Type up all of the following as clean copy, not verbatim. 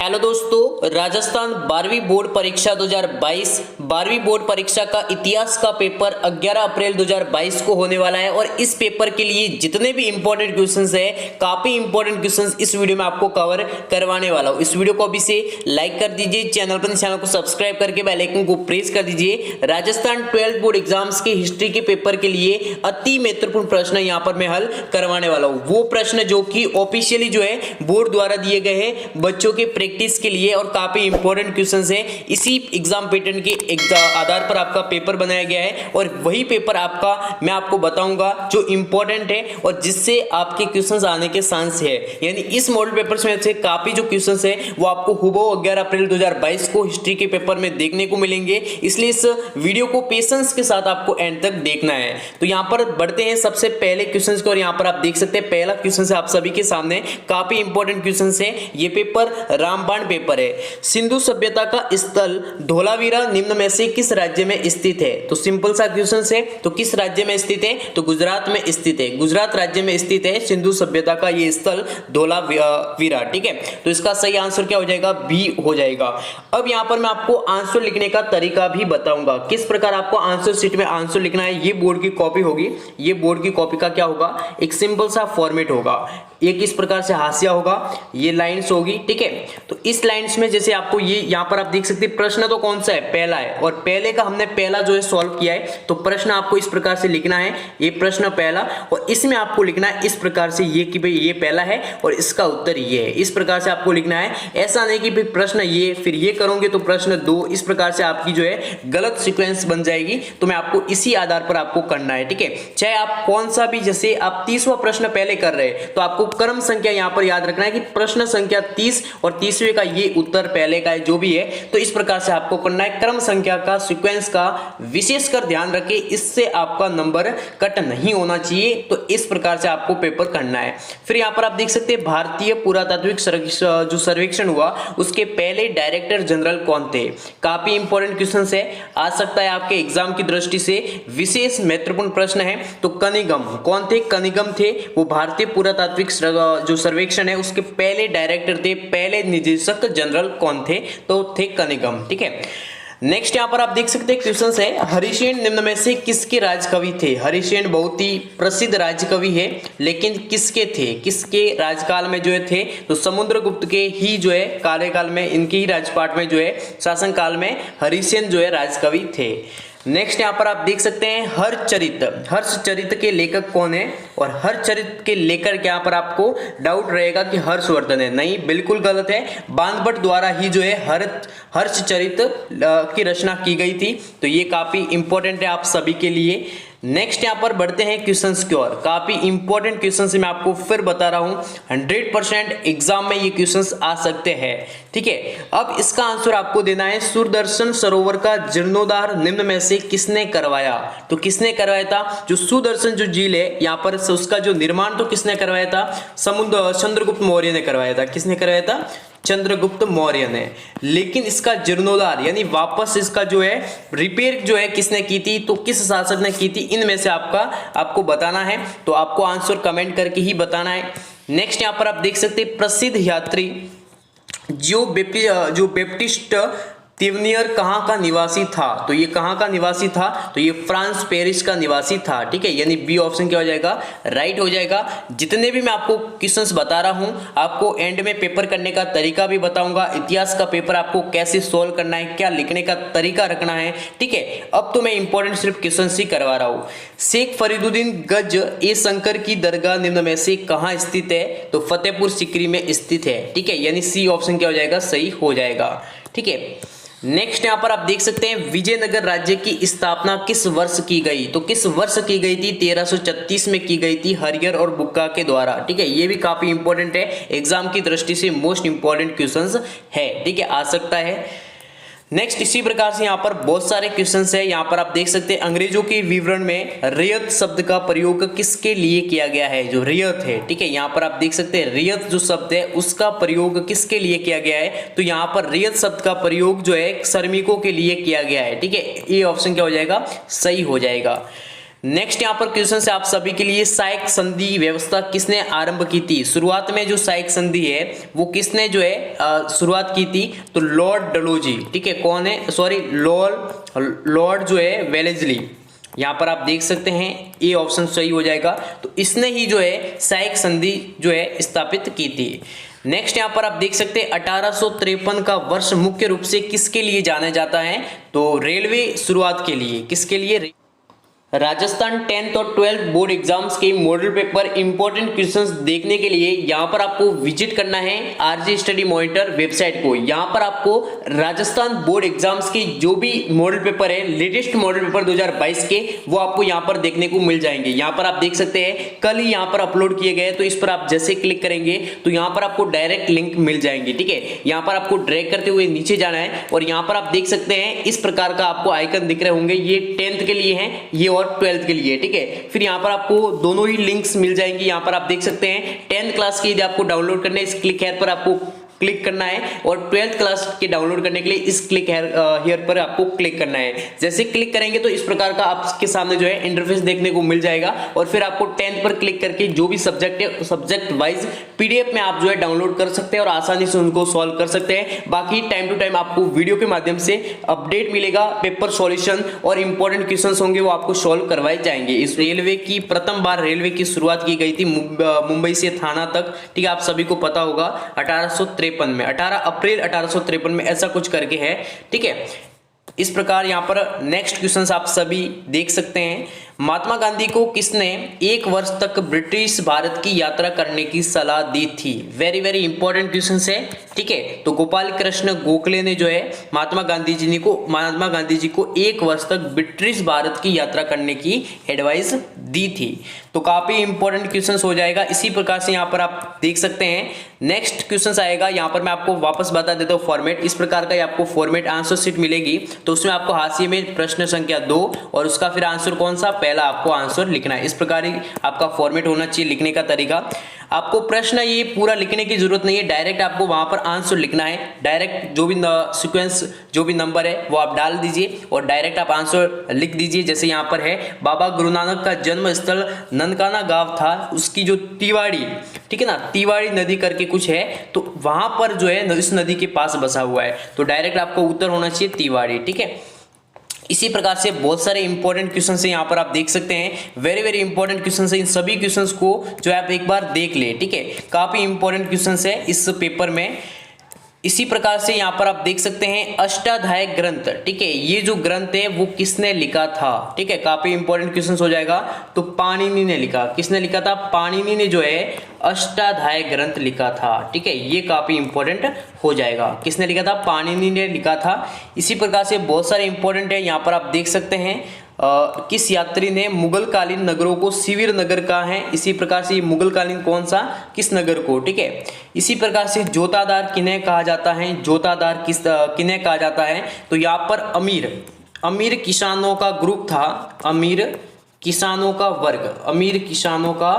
Hello दोस्तों, राजस्थान 12वीं board परीक्षा 2022 12वीं बोर्ड परीक्षा का इतिहास का पेपर 11 अप्रैल 2022 को होने वाला है। और इस पेपर के लिए जितने भी इंपॉर्टेंट क्वेश्चंस है, काफी इंपॉर्टेंट क्वेश्चंस इस वीडियो में आपको कवर करवाने वाला हूं। इस वीडियो को अभी से लाइक कर दीजिए, चैनल को सब्सक्राइब करके बेल आइकन को प्रेस कर दीजिए। राजस्थान 12th बोर्ड एग्जाम्स के हिस्ट्री के पेपर के लिए अति महत्वपूर्ण प्रश्न यहाँ पर मैं हल करवाने वाला हूँ। वो प्रश्न जो कि ऑफिशियली जो है बोर्ड द्वारा दिए गए हैं बच्चों के प्रैक्टिस के लिए, और काफी इंपॉर्टेंट क्वेश्चंस है। इसी एग्जाम पैटर्न के आधार पर आपका पेपर बनाया गया है, और वही पेपर आपका मैं आपको बताऊंगा जो इंपॉर्टेंट है और जिससे आपके क्वेश्चंस आने के चांस है। यानी इस मॉडल पेपर्स में से काफी जो क्वेश्चंस है वो आपको हुबहू 11 अप्रैल 2022 को हिस्ट्री के पेपर में देखने को मिलेंगे। इसलिए इस वीडियो को पेशेंस के साथ आपको एंड तक देखना है। तो यहाँ पर बढ़ते हैं सबसे पहले क्वेश्चंस को, और यहाँ पर आप देख सकते हैं पहला क्वेश्चन है आप सभी के सामने। काफी इंपॉर्टेंट क्वेश्चन है। ये पेपर रामबाण पेपर है। सिंधु सभ्यता का स्थल धोलावीरा निम्न में से किस राज्य में स्थित है? तो सिंपल सा क्वेश्चन है। तो किस राज्य में स्थित है? तो गुजरात में स्थित है। गुजरात राज्य में स्थित है सिंधु सभ्यता का ये स्थल धोलावीरा। ठीक है, तो इसका सही आंसर क्या हो जाएगा? बी हो जाएगा। अब यहाँ पर मैं आपको आंसर लिखने का तरीका भी बताऊंगा, किस प्रकार आपको आंसर शीट में आंसर लिखना है। ये बोर्ड की कॉपी होगी। ये बोर्ड की कॉपी का क्या होगा? एक सिंपल सा फॉर्मेट होगा। एक इस प्रकार से हाशिया होगा, ये लाइंस होगी। ठीक है, तो इस लाइंस में जैसे आपको ये यहाँ पर आप देख सकते हैं प्रश्न तो कौन सा है? पहला है, और पहले का हमने पहला जो है सॉल्व किया है। तो प्रश्न आपको इस प्रकार से लिखना है, ये प्रश्न पहला, और इसमें आपको लिखना है इस प्रकार से ये कि भाई ये पहला है और इसका उत्तर ये है। इस प्रकार से आपको लिखना है। ऐसा नहीं कि भाई प्रश्न ये फिर ये करोगे तो प्रश्न दो, इस प्रकार से आपकी जो है गलत सीक्वेंस बन जाएगी। तो मैं आपको इसी आधार पर आपको करना है। ठीक है, चाहे आप कौन सा भी, जैसे आप 30वां प्रश्न पहले कर रहे हैं तो आपको क्रम संख्या यहां पर याद रखना है कि प्रश्न संख्या 30 और 30वें का ये उत्तर पहले का है जो भी है। तो इस प्रकार से आपको करना है। क्रम संख्या का, सीक्वेंस का विशेषकर ध्यान रखें, इससे आपका नंबर कट नहीं होना चाहिए। तो इस प्रकार से आपको पेपर करना है। फिर यहां पर आप देख सकते हैं भारतीय पुरातात्विक जो सर्वेक्षण हुआ उसके पहले डायरेक्टर जनरल कौन थे? काफी इंपॉर्टेंट क्वेश्चन है, आ सकता है आपके एग्जाम की दृष्टि से विशेष महत्वपूर्ण प्रश्न है। तो कनिगम कौन थे? कनिगम थे, वो भारतीय पुरातात्विक जो सर्वेक्षण है उसके पहले डायरेक्टर थे। पहले निदेशक जनरल कौन थे? तो थे कनिगम। ठीक है, नेक्स्ट यहां पर आप देख सकते हैं क्वेश्चन है, हरिसेन निम्न में से किसके राजकवि थे? हरिसेन बहुत ही प्रसिद्ध राजकवि है, लेकिन किसके थे? किसके राजकाल में जो है थे? तो समुद्रगुप्त के ही जो है कार्यकाल में, इनके ही राजपाट में जो है शासनकाल में हरिसेन जो है राजकवि थे। नेक्स्ट यहाँ पर आप देख सकते हैं हर्षचरित के लेखक कौन है? और हर्षचरित के लेखक यहाँ पर आपको डाउट रहेगा कि हर्षवर्धन है। नहीं, बिल्कुल गलत है। बाणभट्ट द्वारा ही जो है हर्षचरित की रचना की गई थी। तो ये काफी इंपॉर्टेंट है आप सभी के लिए। नेक्स्ट यहाँ पर बढ़ते हैं क्वेश्चंस की ओर। काफी इंपॉर्टेंट क्वेश्चंस मैं आपको फिर बता रहा हूं, 100% एग्जाम में ये क्वेश्चंस आ सकते हैं। ठीक है, अब इसका आंसर आपको देना है, सुदर्शन सरोवर का जीर्णोद्धार निम्न में से किसने करवाया? तो किसने करवाया था? जो सुदर्शन जो झील है यहाँ पर उसका जो निर्माण तो किसने करवाया था? चंद्रगुप्त मौर्य ने करवाया था। किसने करवाया था? चंद्रगुप्त मौर्य ने। लेकिन इसका जीर्णोद्धार यानी वापस इसका जो है रिपेयर जो है किसने की थी? तो किस शासक ने की थी? इनमें से आपको बताना है। तो आपको आंसर कमेंट करके ही बताना है। नेक्स्ट यहां पर आप देख सकते हैं प्रसिद्ध यात्री जो बैप्टिस्ट तिवनियर कहाँ का निवासी था? तो ये कहाँ का निवासी था? तो ये फ्रांस पेरिस का निवासी था। ठीक है, यानी बी ऑप्शन क्या हो जाएगा? राइट हो जाएगा। जितने भी मैं आपको क्वेश्चंस बता रहा हूं, आपको एंड में पेपर करने का तरीका भी बताऊंगा। इतिहास का पेपर आपको कैसे सोल्व करना है, क्या लिखने का तरीका रखना है। ठीक है, अब तो मैं इंपॉर्टेंट सिर्फ क्वेश्चन ही करवा रहा हूँ। शेख फरीदुद्दीन गज ए शंकर की दरगाह निम्न में से कहाँ स्थित है? तो फतेहपुर सीकरी में स्थित है। ठीक है, यानी सी ऑप्शन क्या हो जाएगा? सही हो जाएगा। ठीक है, नेक्स्ट यहां पर आप देख सकते हैं विजयनगर राज्य की स्थापना किस वर्ष की गई? तो किस वर्ष की गई थी? 1336 में की गई थी हरिहर और बुक्का के द्वारा। ठीक है, ये भी काफी इंपॉर्टेंट है, एग्जाम की दृष्टि से मोस्ट इंपॉर्टेंट क्वेश्चंस है। ठीक है, आ सकता है। नेक्स्ट इसी प्रकार से यहाँ पर बहुत सारे क्वेश्चंस है। यहाँ पर आप देख सकते हैं अंग्रेजों के विवरण में रियत शब्द का प्रयोग किसके लिए किया गया है? जो रियत है, ठीक है, यहाँ पर आप देख सकते हैं रियत जो शब्द है उसका प्रयोग किसके लिए किया गया है? तो यहाँ पर रियत शब्द का प्रयोग जो है श्रमिकों के लिए किया गया है। ठीक है, ये ऑप्शन क्या हो जाएगा? सही हो जाएगा। नेक्स्ट यहाँ पर क्वेश्चन है आप सभी के लिए, साइक संधि व्यवस्था किसने आरंभ की थी? शुरुआत में जो साइक संधि है वो किसने जो है शुरुआत की थी? तो लॉर्ड डलहौजी, ठीक है। कौन है? सॉरी, लॉर्ड जो है वेलेस्ली। यहाँ पर आप देख सकते हैं ए ऑप्शन सही हो जाएगा। तो इसने ही जो है साइक संधि जो है स्थापित की थी। नेक्स्ट यहाँ पर आप देख सकते हैं 1853 का वर्ष मुख्य रूप से किसके लिए जाना जाता है? तो रेलवे शुरुआत के लिए। किसके लिए? राजस्थान 10th और 12th बोर्ड एग्जाम्स के मॉडल पेपर इंपॉर्टेंट क्वेश्चंस देखने के लिए यहाँ पर आपको विजिट करना है आरजे स्टडी मॉनिटर वेबसाइट को। यहाँ पर आपको राजस्थान बोर्ड एग्जाम्स के जो भी मॉडल पेपर है, लेटेस्ट मॉडल पेपर 2022 के, वो आपको यहाँ पर देखने को मिल जाएंगे। यहाँ पर आप देख सकते हैं कल ही यहाँ पर अपलोड किए गए, तो इस पर आप जैसे क्लिक करेंगे तो यहाँ पर आपको डायरेक्ट लिंक मिल जाएंगे, ठीक है। यहाँ पर आपको ड्रैग करते हुए नीचे जाना है और यहाँ पर आप देख सकते हैं इस प्रकार का आपको आइकन दिख रहे होंगे। ये 10th के लिए है, ये और 12th के लिए, ठीक है। फिर यहाँ पर आपको दोनों ही लिंक्स मिल जाएंगी। यहाँ पर आप देख सकते हैं 10th क्लास की यदि आपको डाउनलोड करने, इस क्लिक हेयर पर आपको क्लिक करना है, और 12th क्लास के डाउनलोड करने के लिए इस क्लिक हियर पर आपको क्लिक करना है। जैसे क्लिक करेंगे तो इस प्रकार का आपके सामने जो है इंटरफेस देखने को मिल जाएगा, और फिर आपको 10th पर क्लिक करके जो भी सब्जेक्ट है सब्जेक्ट वाइज पीडीएफ में आप जो है डाउनलोड कर सकते हैं और आसानी से उनको सॉल्व कर सकते हैं। बाकी टाइम टू टाइम आपको वीडियो के माध्यम से अपडेट मिलेगा, पेपर सॉल्यूशन और इंपॉर्टेंट क्वेश्चंस होंगे वो आपको सॉल्व करवाए जाएंगे। इस रेलवे की प्रथम बार रेलवे की शुरुआत की गई थी मुंबई से थाना तक, ठीक है, आप सभी को पता होगा 1853 में, 18 अप्रैल 1853 में ऐसा कुछ करके है, ठीक है। इस प्रकार यहाँ पर नेक्स्ट क्वेश्चंस आप सभी देख सकते हैं। महात्मा गांधी को किसने 1 वर्ष तक ब्रिटिश भारत की यात्रा करने की सलाह दी थी? वेरी वेरी इंपॉर्टेंट क्वेश्चन है, ठीक है। तो गोपाल कृष्ण गोखले ने जो है महात्मा गांधी जी को 1 वर्ष तक ब्रिटिश भारत की यात्रा करने की एडवाइस दी थी। तो काफी इंपॉर्टेंट क्वेश्चन हो जाएगा। इसी प्रकार से यहाँ पर आप देख सकते हैं नेक्स्ट क्वेश्चन आएगा। यहाँ पर मैं आपको वापस बता देता हूँ फॉर्मेट। इस प्रकार का आपको फॉर्मेट आंसर शीट मिलेगी, तो उसमें आपको हाशिए में प्रश्न संख्या 2 और उसका फिर आंसर कौन सा, पहला आपको आंसर लिखना है। इस प्रकार ही आपका फॉर्मेट होना चाहिए लिखने का तरीका। आपको प्रश्न ये पूरा लिखने की जरूरत नहीं है, डायरेक्ट आपको वहां पर आंसर लिखना है। डायरेक्ट जो भी सीक्वेंस जो भी नंबर है वो आप डाल दीजिए और डायरेक्ट आप आंसर लिख दीजिए। जैसे यहाँ पर है बाबा गुरु नानक का जन्म स्थल ननकाना गांव था, उसकी जो तिवाड़ी, ठीक है ना, तिवाड़ी नदी करके कुछ है, तो वहां पर जो है इस नदी के पास बसा हुआ है, तो डायरेक्ट आपको उत्तर होना चाहिए तिवाड़ी, ठीक है। इसी प्रकार से बहुत सारे इंपॉर्टेंट क्वेश्चन है यहाँ पर आप देख सकते हैं। वेरी वेरी इंपॉर्टेंट क्वेश्चन है। इन सभी क्वेश्चंस को जो है आप एक बार देख ले, ठीक है। काफी इंपॉर्टेंट क्वेश्चन है इस पेपर में। इसी प्रकार से यहाँ पर आप देख सकते हैं अष्टाध्याय ग्रंथ, ठीक है, ये जो ग्रंथ है वो किसने लिखा था, ठीक है। काफी इंपॉर्टेंट क्वेश्चन हो जाएगा। तो पाणिनि ने लिखा। किसने लिखा था? पाणिनि ने जो है अष्टाध्याय ग्रंथ लिखा था, ठीक है। ये काफी इंपॉर्टेंट हो जाएगा। किसने लिखा था? पाणिनि ने लिखा था। इसी प्रकार से बहुत सारे इंपॉर्टेंट है यहाँ पर आप देख सकते हैं। किस यात्री ने मुगल कालीन नगरों को शिविर नगर कहा है? इसी प्रकार से मुगल कालीन कौन सा, किस नगर को, ठीक है। इसी प्रकार से जोतादार किन्हें कहा जाता है? जोतादार किन्हें कहा जाता है? तो यहाँ पर अमीर किसानों का ग्रुप था, अमीर किसानों का वर्ग, अमीर किसानों का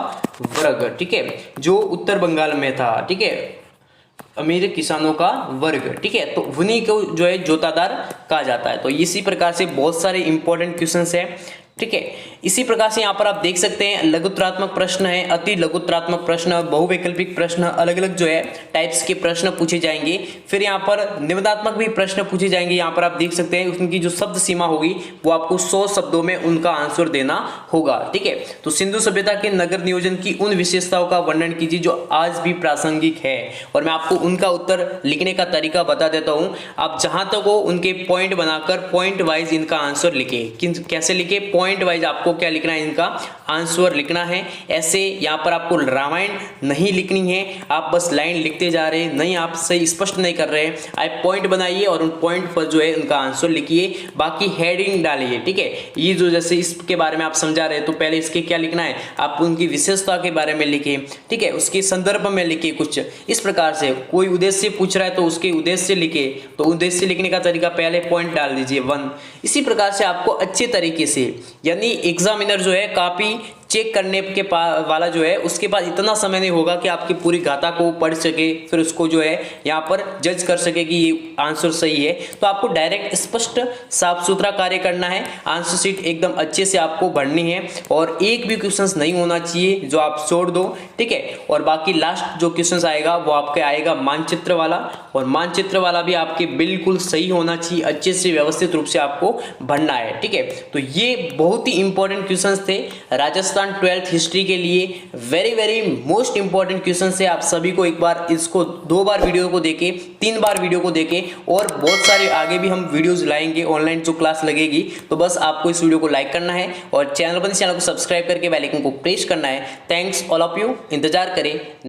वर्ग, ठीक है, जो उत्तर बंगाल में था, ठीक है, अमीर किसानों का वर्ग, ठीक है। तो उन्हीं को जो है जोतादार कहा जाता है। तो इसी प्रकार से बहुत सारे इंपॉर्टेंट क्वेश्चंस है, ठीक है। इसी प्रकार से यहाँ पर आप देख सकते हैं लघुत्रात्मक प्रश्न है, अति लघुत्रात्मक प्रश्न, बहुवैकल्पिक प्रश्न, अलग अलग जो है टाइप्स के प्रश्न पूछे जाएंगे। फिर यहाँ पर निबंधात्मक भी प्रश्न पूछे जाएंगे। यहाँ पर आप देख सकते हैं उनकी जो शब्द सीमा होगी वो आपको 100 शब्दों में उनका आंसर देना होगा, ठीक है। तो सिंधु सभ्यता के नगर नियोजन की उन विशेषताओं का वर्णन कीजिए जो आज भी प्रासंगिक है, और मैं आपको उनका उत्तर लिखने का तरीका बता देता हूँ। आप जहां तक हो उनके पॉइंट बनाकर पॉइंट वाइज इनका आंसर लिखे। कैसे लिखे? पॉइंट वाइज आपको क्या लिखना है, इनका आंसर लिखना है। ऐसे यहाँ पर आपको रामायण नहीं लिखनी है, आप बस लाइन लिखते जा रहे हैं, नहीं आप सही स्पष्ट नहीं कर रहे हैं। आप पॉइंट बनाइए और उन पॉइंट पर जो है उनका आंसर लिखिए, बाकी हेडिंग डालिए, ठीक है। ये जो जैसे इसके बारे में आप समझा रहे हैं तो पहले इसके क्या लिखना है, आप उनकी विशेषता के बारे में लिखिए, ठीक है, उसके संदर्भ में लिखिए कुछ इस प्रकार से। कोई उद्देश्य पूछ रहा है तो उसके उद्देश्य लिखे, तो उद्देश्य लिखने का तरीका पहले पॉइंट डाल दीजिए 1। इसी प्रकार से आपको अच्छे तरीके से, यानी एग्जामिनर जो है काफी चेक करने के वाला जो है उसके पास इतना समय नहीं होगा कि आपकी पूरी गाथा को पढ़ सके, फिर उसको जो है यहाँ पर जज कर सके कि ये आंसर सही है। तो आपको डायरेक्ट स्पष्ट साफ सुथरा कार्य करना है, आंसर शीट एकदम अच्छे से आपको भरनी है और एक भी क्वेश्चन नहीं होना चाहिए जो आप छोड़ दो, ठीक है। और बाकी लास्ट जो क्वेश्चन आएगा वो आपके आएगा मानचित्र वाला, और मानचित्र वाला भी आपके बिल्कुल सही होना चाहिए, अच्छे से व्यवस्थित रूप से आपको भरना है, ठीक है। तो ये बहुत ही इंपॉर्टेंट क्वेश्चंस थे राजस्थान 12th हिस्ट्री के लिए, वेरी मोस्ट इंपॉर्टेंट क्वेश्चंस है। आप सभी को एक बार इसको 2 बार वीडियो को देखे, 3 बार वीडियो को देखे, और बहुत सारे आगे भी हम वीडियोस लाएंगे, ऑनलाइन जो क्लास लगेगी। तो बस आपको इस वीडियो को लाइक करना है और चैनल को सब्सक्राइब करके बेल आइकन को प्रेस करना है। थैंक्स ऑल ऑफ यू, इंतजार करें।